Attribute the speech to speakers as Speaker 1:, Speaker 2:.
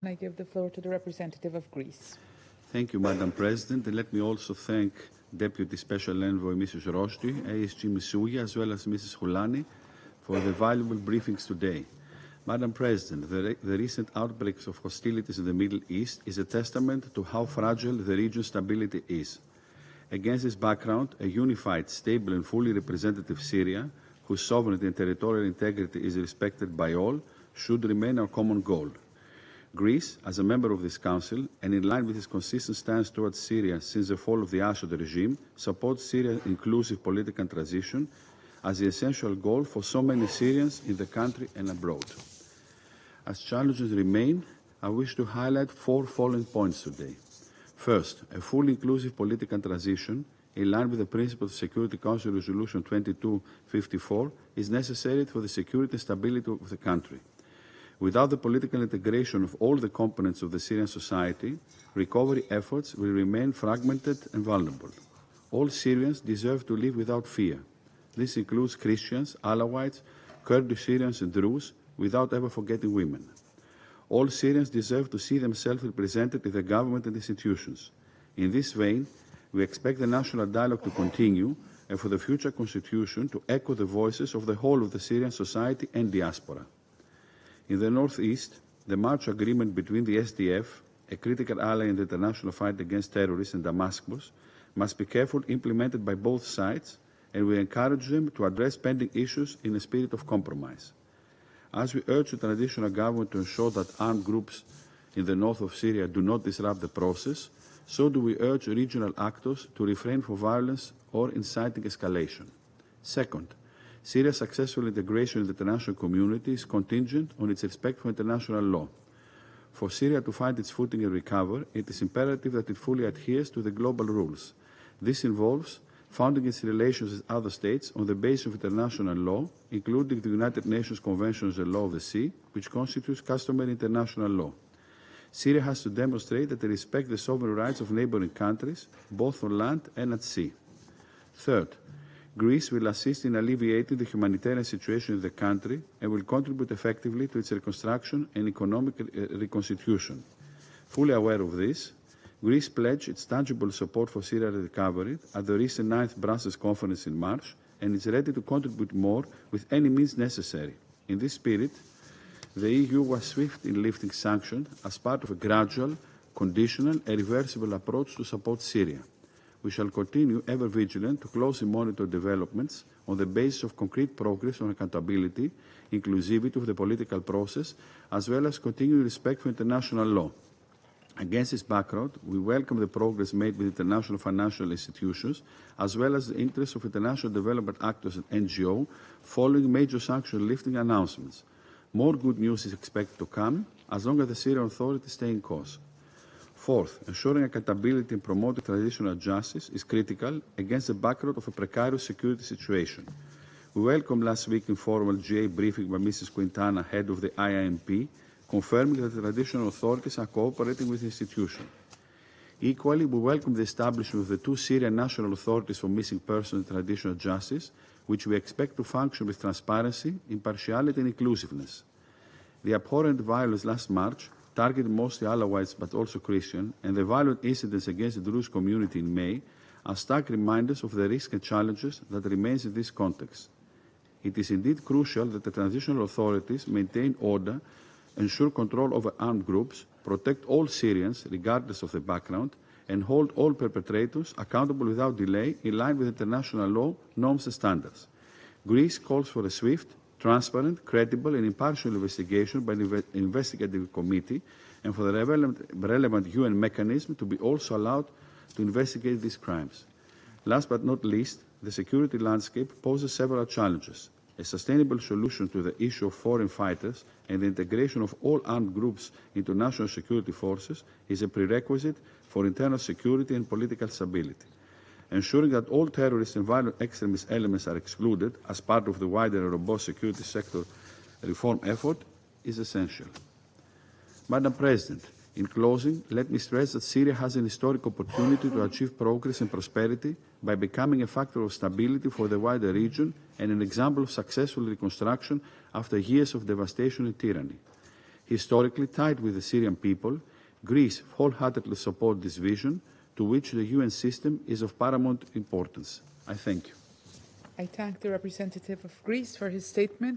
Speaker 1: I give the floor to the representative of Greece.
Speaker 2: Thank you, Madam President, and let me also thank Deputy Special Envoy Mrs. Rosti, ASG Misuya, as well as Mrs. Hulani for the valuable briefings today. Madam President, the recent outbreaks of hostilities in the Middle East is a testament to how fragile the region's stability is. Against this background, a unified, stable and fully representative Syria, whose sovereignty and territorial integrity is respected by all, should remain our common goal. Greece, as a member of this Council, and in line with its consistent stance towards Syria since the fall of the Assad regime, supports Syria's inclusive political transition as the essential goal for so many Syrians in the country and abroad. As challenges remain, I wish to highlight four following points today. First, a fully inclusive political transition in line with the principles of Security Council Resolution 2254 is necessary for the security and stability of the country. Without the political integration of all the components of the Syrian society, recovery efforts will remain fragmented and vulnerable. All Syrians deserve to live without fear. This includes Christians, Alawites, Kurdish Syrians and Druze, without ever forgetting women. All Syrians deserve to see themselves represented in the government and institutions. In this vein, we expect the national dialogue to continue and for the future constitution to echo the voices of the whole of the Syrian society and diaspora. In the northeast, the March agreement between the SDF, a critical ally in the international fight against terrorists, and Damascus must be carefully implemented by both sides, and we encourage them to address pending issues in a spirit of compromise. As we urge the transitional government to ensure that armed groups in the north of Syria do not disrupt the process, so do we urge regional actors to refrain from violence or inciting escalation. Second, Syria's successful integration in the international community is contingent on its respect for international law. For Syria to find its footing and recover, it is imperative that it fully adheres to the global rules. This involves founding its relations with other states on the basis of international law, including the United Nations Convention on the Law of the Sea, which constitutes customary international law. Syria has to demonstrate that it respects the sovereign rights of neighboring countries, both on land and at sea. Third, Greece will assist in alleviating the humanitarian situation in the country and will contribute effectively to its reconstruction and economic reconstitution. Fully aware of this, Greece pledged its tangible support for Syria's recovery at the recent 9th Brussels conference in March and is ready to contribute more with any means necessary. In this spirit, the EU was swift in lifting sanctions as part of a gradual, conditional and reversible approach to support Syria. We shall continue ever vigilant to closely monitor developments on the basis of concrete progress on accountability, inclusivity of the political process, as well as continued respect for international law. Against this background, we welcome the progress made with international financial institutions, as well as the interests of international development actors and NGOs, following major sanction lifting announcements. More good news is expected to come, as long as the Syrian authorities stay in course. Fourth, ensuring accountability and promoting transitional justice is critical against the backdrop of a precarious security situation. We welcome last week's informal GA briefing by Mrs. Quintana, head of the IIMP, confirming that the traditional authorities are cooperating with the institution. Equally, we welcome the establishment of the two Syrian national authorities for missing persons and traditional justice, which we expect to function with transparency, impartiality and inclusiveness. The abhorrent violence last March targeted mostly Alawites but also Christian, and the violent incidents against the Druze community in May are stark reminders of the risks and challenges that remains in this context. It is indeed crucial that the transitional authorities maintain order, ensure control over armed groups, protect all Syrians regardless of the background, and hold all perpetrators accountable without delay in line with international law, norms and standards. Greece calls for a swift, transparent, credible and impartial investigation by the investigative committee and for the relevant UN mechanism to be also allowed to investigate these crimes. Last but not least, the security landscape poses several challenges. A sustainable solution to the issue of foreign fighters and the integration of all armed groups into national security forces is a prerequisite for internal security and political stability. Ensuring that all terrorist and violent extremist elements are excluded as part of the wider and robust security sector reform effort is essential. Madam President, in closing, let me stress that Syria has an historic opportunity to achieve progress and prosperity by becoming a factor of stability for the wider region and an example of successful reconstruction after years of devastation and tyranny. Historically tied with the Syrian people, Greece wholeheartedly supports this vision, to which the UN system is of paramount importance. I thank you.
Speaker 1: I thank the representative of Greece for his statement.